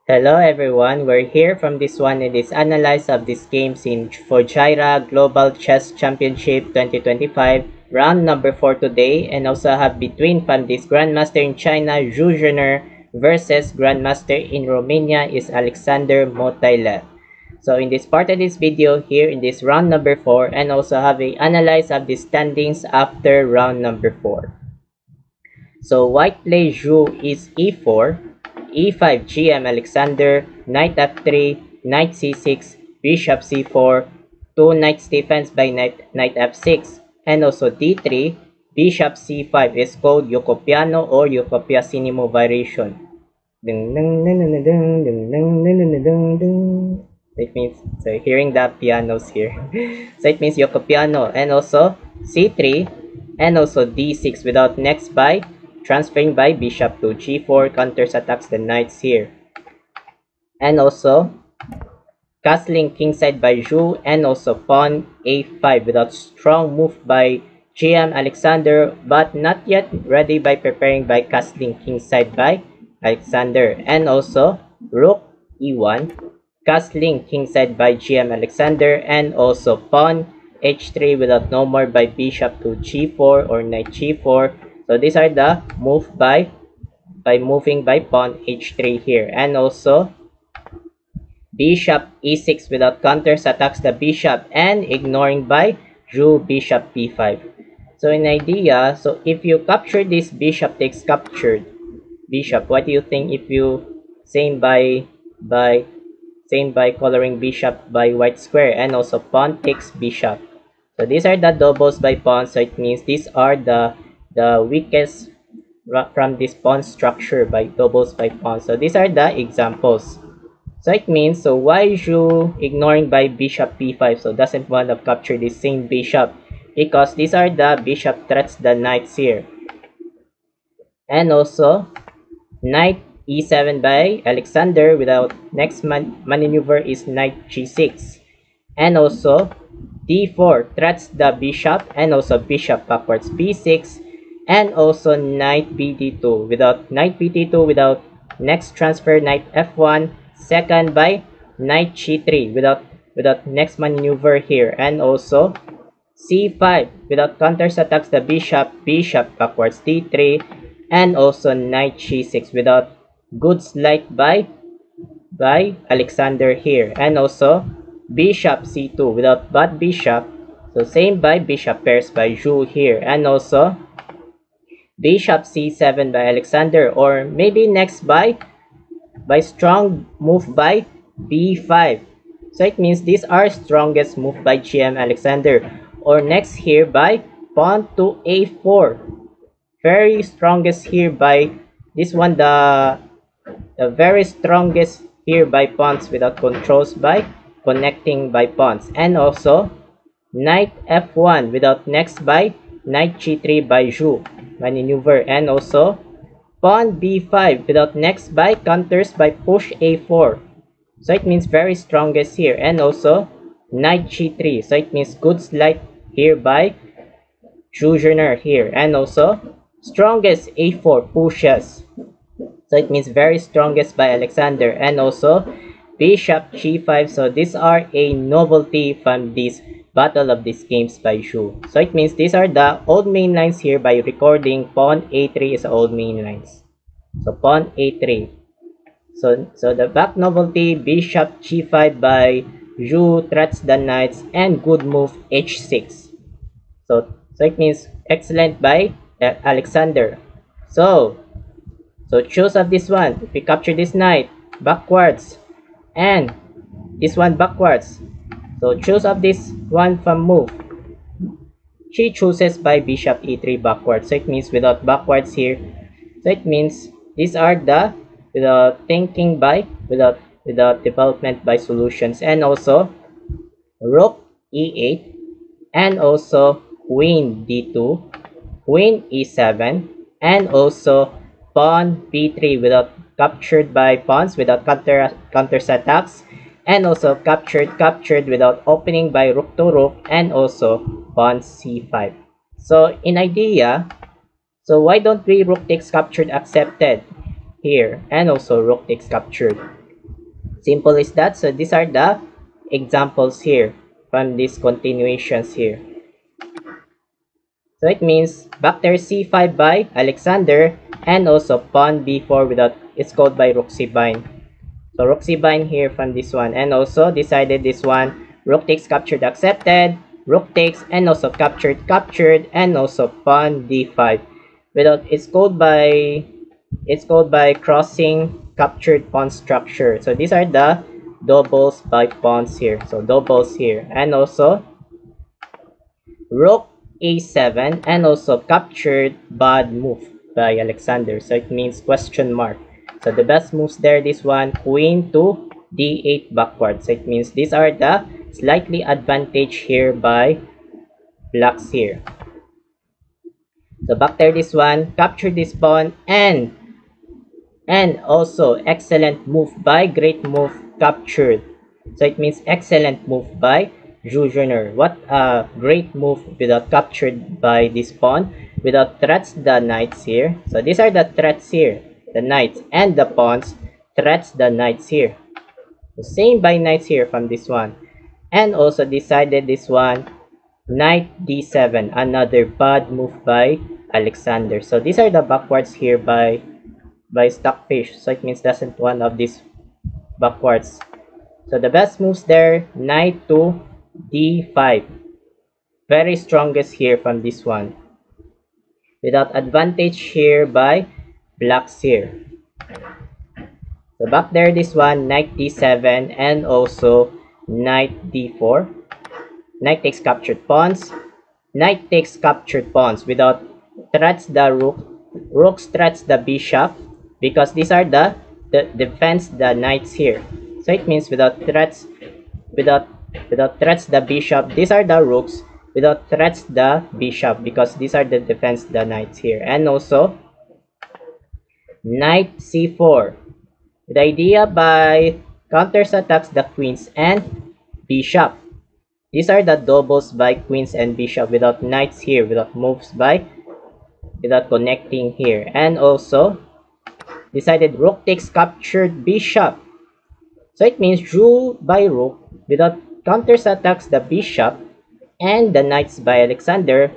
Hello everyone, we're here from this one and this analyze of these games in Fujairah Global Chess Championship 2025 round number 4 today, and also have between from this Grandmaster in China Zhu Zhener versus Grandmaster in Romania is Alexander Motailev. So in this part of this video here in this round number 4, and also have a analyze of the standings after round number 4. So white plays Zhu is e4, e5 GM Alexander, knight f3, knight c6, bishop c4, two knights defense by knight f6, and also d3, bishop c5 is called Yokopiano or Yokopiasinimo variation. It means, so hearing the pianos here. So it means Yokopiano, and also c3, and also d6 without next by transferring by bishop to g4 counters attacks the knights here, and also castling kingside by Zhu, and also pawn a5 without strong move by GM Alexander, but not yet ready by preparing by castling kingside by Alexander, and also rook e1, castling kingside by GM Alexander, and also pawn h3 without no more by bishop to g4 or knight g4. So these are the move by moving by pawn h3 here, and also bishop e6 without counters attacks the bishop and ignoring by Zhu bishop b5. So in idea, so if you capture this bishop takes captured bishop, what do you think if you same by coloring bishop by white square, and also pawn takes bishop? So these are the doubles by pawn, so it means these are the weakest from this pawn structure by doubles by pawn. So these are the examples. So it means, so why Zhu ignoring by bishop b5, so doesn't want to capture the same bishop, because these are the bishop threats the knights here. And also knight e7 by Alexander without next maneuver is knight g6, and also d4 threats the bishop, and also bishop backwards b6, and also knight bd2 without next transfer knight f1, second by knight g3 without next maneuver here, and also c5 without counters attacks the bishop backwards d3, and also knight g6 without good sleight by Alexander here, and also bishop c2 without bad bishop, so same by bishop pairs by Zhu here, and also bishop c7 by Alexander, or maybe next by strong move by b5. So it means these are strongest move by GM Alexander, or next here by pawn to a4, very strongest here by this one, the very strongest here by pawns without controls by connecting by pawns, and also knight f1 without next by knight g3 by Zhu maneuver, and also pawn b5 without next by counters by push a4. So it means very strongest here, and also knight g3, so it means good sleight here by Zhu Zhener here, and also strongest a4 pushes, so it means very strongest by Alexander, and also bishop g5. So these are a novelty from this battle of these games by Zhu. So it means these are the old main lines here by recording pawn a3 is old main lines. So pawn a3. So the back novelty bishop g5 by Zhu threats the knights, and good move h6. So it means excellent by Alexander. So choose of this one. If we capture this knight backwards and this one backwards, so choose of this one from move. She chooses by bishop e3 backwards, so it means without backwards here. So it means these are the without thinking by without development by solutions, and also rook e8, and also queen d2, queen e7, and also pawn b3 without captured by pawns without counters attacks, and also captured without opening by rook to rook, and also pawn c5. So in idea, so why don't we rook takes captured accepted here, and also rook takes captured? Simple is that. So these are the examples here from these continuations here. So it means Bacter c5 by Alexander, and also pawn b4 without, it's called by rook c-bind. So rook c-bind here from this one, and also decided this one, rook takes captured accepted, rook takes, and also captured captured, and also pawn d5 without, it's called by crossing captured pawn structure. So these are the doubles by pawns here, so doubles here, and also rook a7, and also captured bad move by Alexander, so it means question mark. So the best moves there, this one, queen to d8 backwards, so it means these are the slightly advantage here by blacks here. So back there, this one, capture this pawn, and also excellent move by, great move, captured. So it means excellent move by Zhu Junior. What a great move without captured by this pawn, without threats the knights here. So these are the threats here, the knights and the pawns, threats the knights here. The same by knights here from this one. And also decided this one, knight d7, another bad move by Alexander. So these are the backwards here by Stockfish, so it means doesn't one of these backwards. So the best moves there, knight to d5, very strongest here from this one, without advantage here by blacks here. So back there, this one, knight d7, and also knight d4, knight takes captured pawns, knight takes captured pawns without threats the rook, rooks threats the bishop, because these are the defense the knights here. So it means without threats the bishop, these are the rooks, without threats the bishop, because these are the defense the knights here. And also knight c4, the idea by counters attacks the queens and bishop. These are the doubles by queens and bishop without knights here, without moves by, without connecting here. And also decided rook takes captured bishop. So it means Zhu by rook without counters attacks the bishop, and the knights by Alexander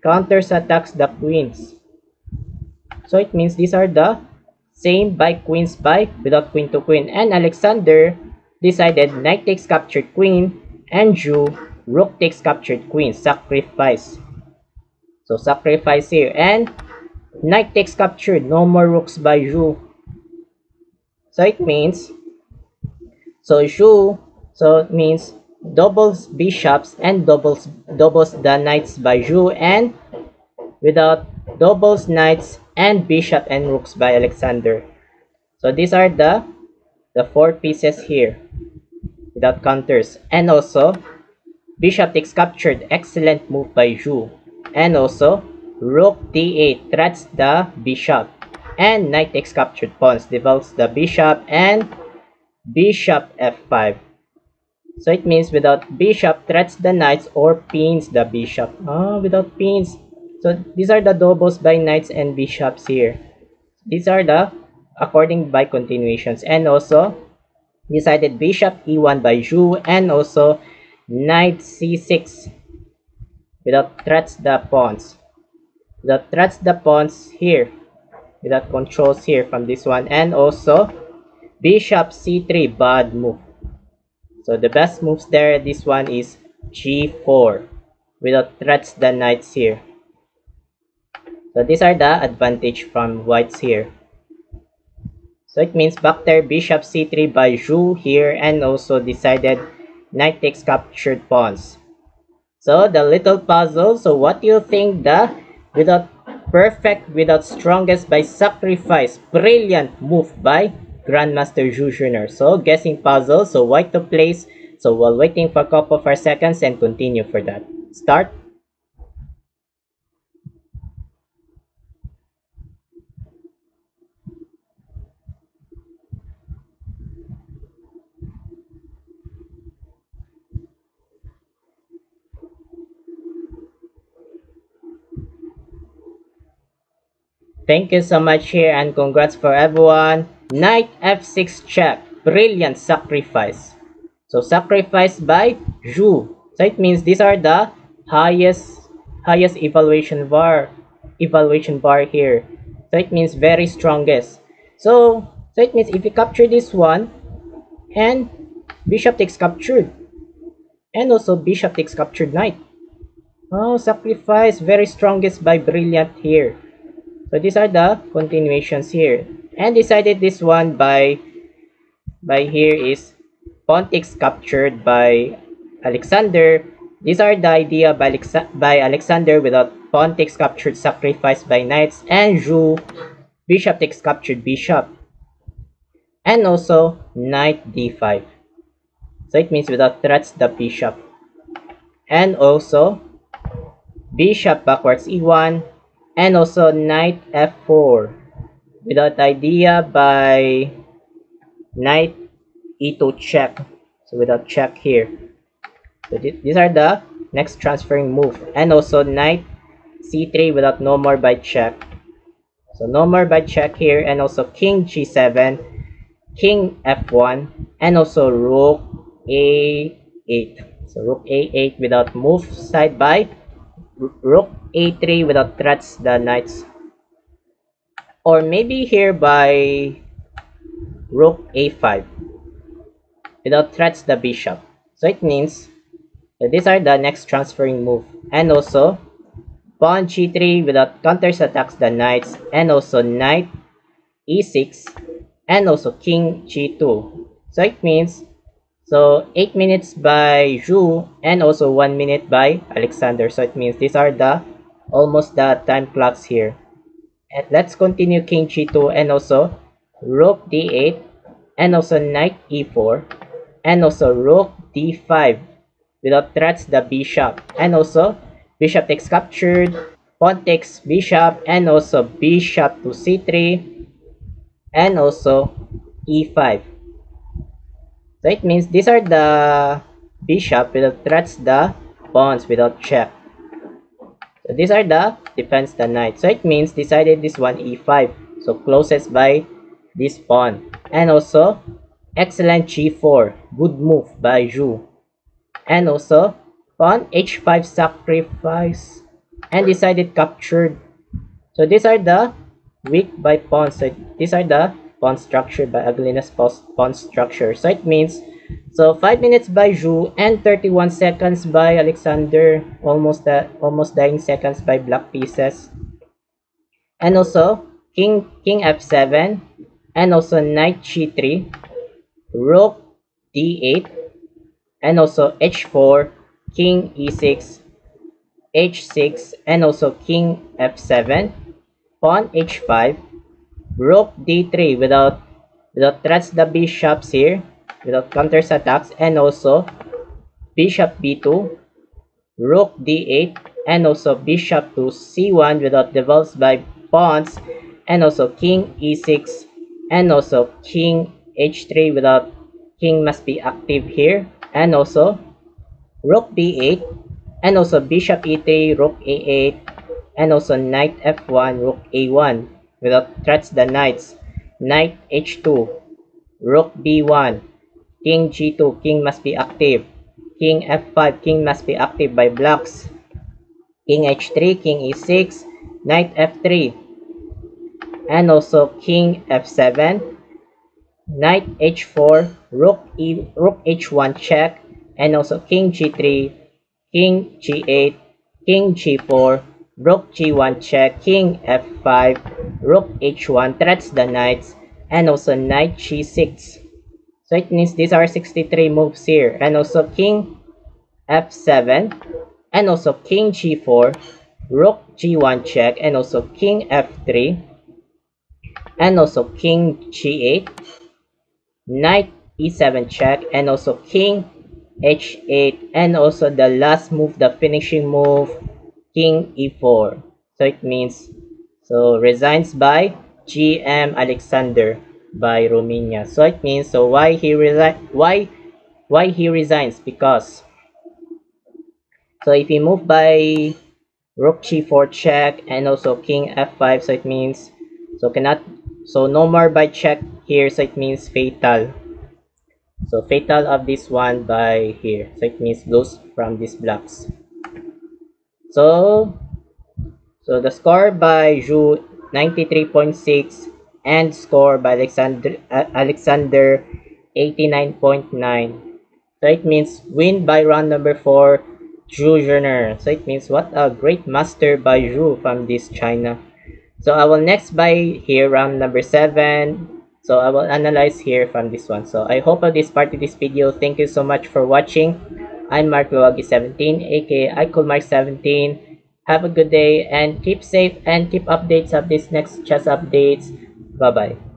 counters attacks the queens. So it means these are the same by queens by without queen to queen, and Alexander decided knight takes captured queen, and Zhu rook takes captured queen, sacrifice. So sacrifice here, and knight takes captured, no more rooks by Zhu. So it means, so Zhu, so it means doubles bishops and doubles the knights by Zhu, and without doubles knights and bishop and rooks by Alexander. So these are the four pieces here without counters. And also bishop takes captured, excellent move by Zhu. And also rook d8 threats the bishop, and knight takes captured pawns, develops the bishop, and bishop f5. So it means without bishop threats the knights or pins the bishop. Without pins. So these are the doubles by knights and bishops here. These are the according by continuations. And also decided bishop e1 by Zhu, and also knight c6 without threats the pawns. Without threats the pawns here, without controls here from this one. And also bishop c3, bad move. So the best moves there, this one is g4 without threats the knights here. So these are the advantage from whites here. So it means back there, bishop c3 by Zhu here, and also decided knight takes captured pawns. So the little puzzle, so what do you think the without perfect, without strongest by sacrifice, brilliant move by Grandmaster Zhu Junior? So guessing puzzle, so white to place. So while waiting for a couple of seconds and continue for that. Start. Thank you so much here, and congrats for everyone. Knight f6 check. brilliant sacrifice. So sacrificed by Zhu. So it means these are the highest evaluation bar here. So it means very strongest. So it means if you capture this one and bishop takes captured, and also bishop takes captured knight. Oh, sacrifice very strongest by brilliant here. So these are the continuations here. And decided this one by here is pawn takes captured by Alexander. These are the idea by Alexander without pawn takes captured sacrificed by knights, and Zhu bishop takes captured bishop, and also knight d5. So it means without threats the bishop, and also bishop backwards e1, and also knight f4 without idea by knight e2 check. So without check here. So these are the next transferring move, and also knight c3 without no more by check. So no more by check here, and also king g7, king f1, and also rook a8. So rook a8 without move side by rook a3 without threats the knights, or maybe here by rook a5 without threats the bishop. So it means that these are the next transferring move, and also pawn g3 without counters attacks the knights, and also knight e6, and also king g2. So it means 8 minutes by Zhu, and also 1 minute by Alexander. So it means these are the almost the time clocks here. And let's continue king g2, and also rook d8, and also knight e4, and also rook d5 without threats the bishop, and also bishop takes captured, pawn takes bishop, and also bishop to c3, and also e5. So it means these are the bishop without threats the pawns without check. So these are the defense the knight. So it means decided this one e5. So closest by this pawn. And also excellent g4. Good move by Zhu. And also pawn h5 sacrifice. And decided captured. So these are the weak by pawns. So these are the pawn structure by Aguilina's pawn structure. So it means 5 minutes by Zhu, and 31 seconds by Alexander, almost dying seconds by black pieces. And also king f7, and also knight g3, rook d8, and also h4, king e6, h6, and also king f7, pawn h5, rook d3 without threats the bishops here, without counters attacks, and also bishop b2, rook d8, and also bishop to c1 without develops by pawns, and also king e6, and also king h3 without king must be active here, and also rook b8, and also bishop e3, rook a8, and also knight f1, rook a1 without threats the knights, knight h2, rook b1, king g2, king must be active, king f5, king must be active by blocks, king h3, king e6, knight f3, and also king f7, knight h4, rook h1 check, and also king g3, king g8, king g4, rook g1 check, king f5, rook h1 threats the knights, and also knight g6. So it means these are 63 moves here, and also king f7, and also king g4, rook g1 check, and also king f3, and also king g8, knight e7 check, and also king h8, and also the last move, the finishing move, king e4. So it means resigns by GM Alexander by Romania. So it means why he resigns, because if he move by rook g4 check, and also king f5, so it means no more by check here, so it means fatal. So fatal of this one by here. So it means lose from these blocks. So the score by Zhu 93.6 and score by Alexander 89.9. So it means win by round number 4, Zhu Zhener. So it means what a great master by Zhu from this China. So I will next buy here round number 7. So I will analyze here from this one. So I hope of this part of this video. Thank you so much for watching. I'm Mark Luwagi 17, aka I Cool Mark 17. Have a good day and keep safe and keep updates of this next chess updates. Bye bye.